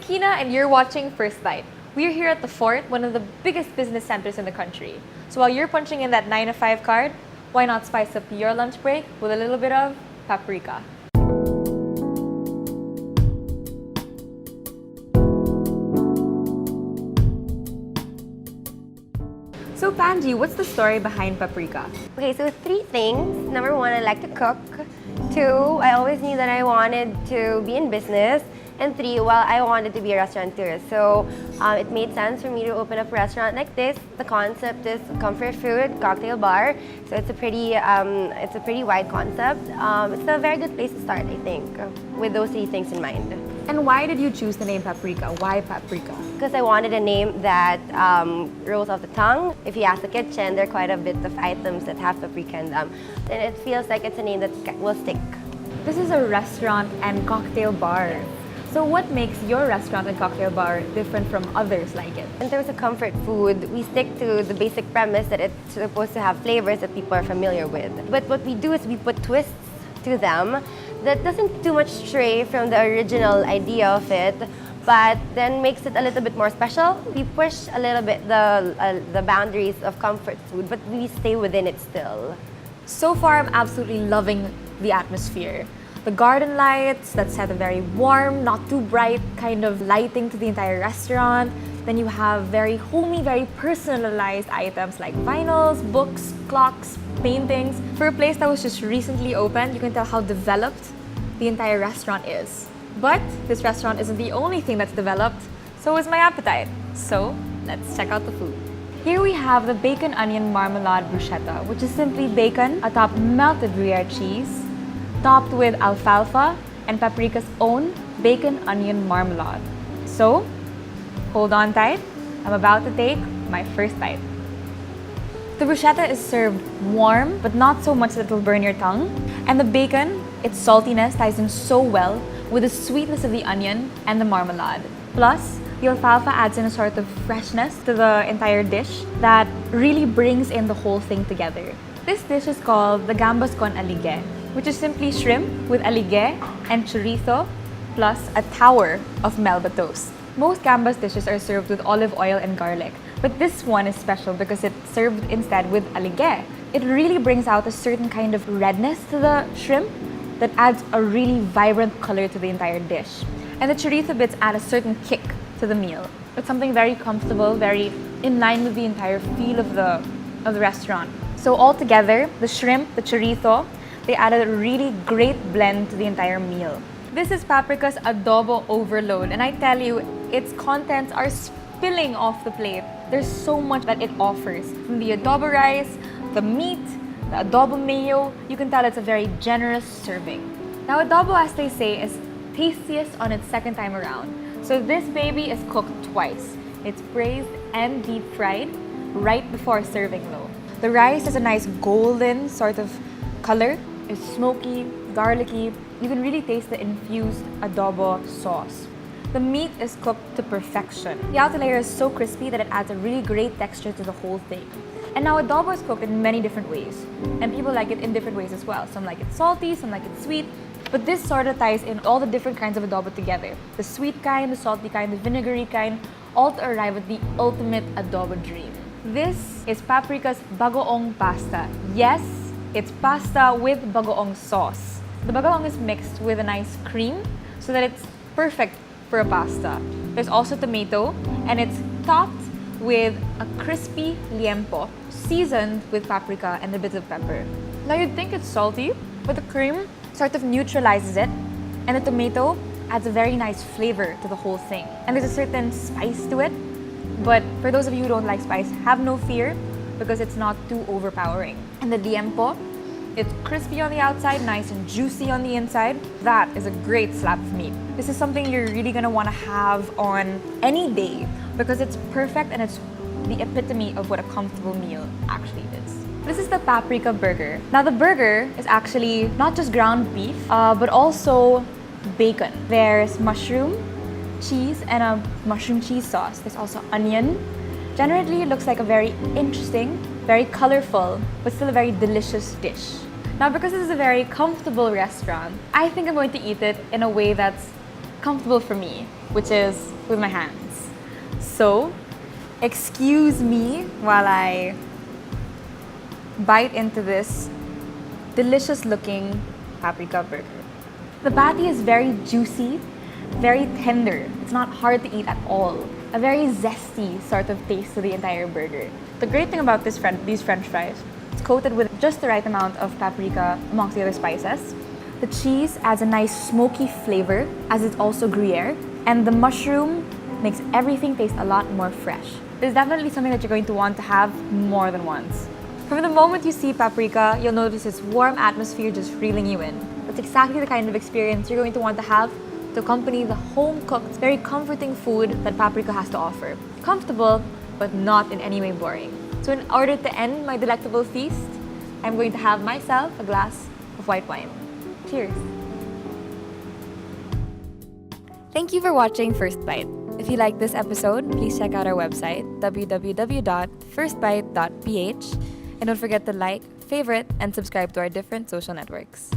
Kina and you're watching First Bite. We're here at the Fort, one of the biggest business centers in the country. So while you're punching in that 9 to 5 card, why not spice up your lunch break with a little bit of paprika? So Panji, what's the story behind paprika? Okay, so 3 things. Number 1, I like to cook. 2, I always knew that I wanted to be in business. And 3, well, I wanted to be a restaurateur. So it made sense for me to open up a restaurant like this. The concept is comfort food, cocktail bar. So it's a pretty wide concept. It's a very good place to start, I think, with those 3 things in mind. And why did you choose the name paprika? Why paprika? Because I wanted a name that rolls off the tongue. If you ask the kitchen, there are quite a bit of items that have paprika in them. And it feels like it's a name that will stick. This is a restaurant and cocktail bar. So what makes your restaurant and cocktail bar different from others like it? In terms of comfort food, we stick to the basic premise that it's supposed to have flavors that people are familiar with. But what we do is we put twists to them that doesn't too much stray from the original idea of it, but then makes it a little bit more special. We push a little bit the boundaries of comfort food, but we stay within it still. So far, I'm absolutely loving the atmosphere. The garden lights that set a very warm, not too bright kind of lighting to the entire restaurant. Then you have very homey, very personalized items like vinyls, books, clocks, paintings. For a place that was just recently opened, you can tell how developed the entire restaurant is. But this restaurant isn't the only thing that's developed, so is my appetite. So let's check out the food. Here we have the bacon onion marmalade bruschetta, which is simply bacon atop melted Gruyere cheese, topped with alfalfa and paprika's own bacon onion marmalade. So, hold on tight. I'm about to take my first bite. The bruschetta is served warm, but not so much that it will burn your tongue. And the bacon, its saltiness ties in so well with the sweetness of the onion and the marmalade. Plus, the alfalfa adds in a sort of freshness to the entire dish that really brings in the whole thing together. This dish is called the gambas con aligue, which is simply shrimp with aligue and chorizo plus a tower of Melba toast. Most gambas dishes are served with olive oil and garlic, but this one is special because it's served instead with aligue. It really brings out a certain kind of redness to the shrimp that adds a really vibrant color to the entire dish. And the chorizo bits add a certain kick to the meal. It's something very comfortable, very in line with the entire feel of the restaurant. So all together, the shrimp, the chorizo, they added a really great blend to the entire meal. This is Paprika's adobo overload, and I tell you, its contents are spilling off the plate. There's so much that it offers. From the adobo rice, the meat, the adobo mayo, you can tell it's a very generous serving. Now adobo, as they say, is tastiest on its second time around. So this baby is cooked twice. It's braised and deep fried right before serving though. The rice is a nice golden sort of color. It's smoky, garlicky. You can really taste the infused adobo sauce. The meat is cooked to perfection. The outer layer is so crispy that it adds a really great texture to the whole thing. And now adobo is cooked in many different ways. And people like it in different ways as well. Some like it salty, some like it sweet. But this sort of ties in all the different kinds of adobo together. The sweet kind, the salty kind, the vinegary kind, all to arrive at the ultimate adobo dream. This is Paprika's bagoong pasta. Yes, it's pasta with bagoong sauce. The bagoong is mixed with a nice cream so that it's perfect for a pasta. There's also tomato, and it's topped with a crispy liempo seasoned with paprika and a bit of pepper. Now you'd think it's salty, but the cream sort of neutralizes it, and the tomato adds a very nice flavor to the whole thing. And there's a certain spice to it, but for those of you who don't like spice, have no fear because it's not too overpowering. And the liempo, it's crispy on the outside, nice and juicy on the inside. That is a great slab of meat. This is something you're really gonna wanna have on any day because it's perfect and it's the epitome of what a comfortable meal actually is. This is the paprika burger. Now the burger is actually not just ground beef, but also bacon. There's mushroom, cheese, and a mushroom cheese sauce. There's also onion. Generally, it looks like a very interesting, very colorful, but still a very delicious dish. Now, because this is a very comfortable restaurant, I think I'm going to eat it in a way that's comfortable for me, which is with my hands. So, excuse me while I bite into this delicious looking paprika burger. The patty is very juicy, very tender. It's not hard to eat at all. A very zesty sort of taste to the entire burger. The great thing about these French fries, it's coated with just the right amount of paprika amongst the other spices. The cheese adds a nice smoky flavor, as it's also Gruyere, and the mushroom makes everything taste a lot more fresh. It's definitely something that you're going to want to have more than once. From the moment you see paprika, you'll notice its warm atmosphere just reeling you in. That's exactly the kind of experience you're going to want to have to accompany the home-cooked, very comforting food that paprika has to offer. Comfortable, but not in any way boring. So in order to end my delectable feast, I'm going to have myself a glass of white wine. Cheers! Thank you for watching First Bite. If you liked this episode, please check out our website, www.firstbite.ph, and don't forget to like, favorite, and subscribe to our different social networks.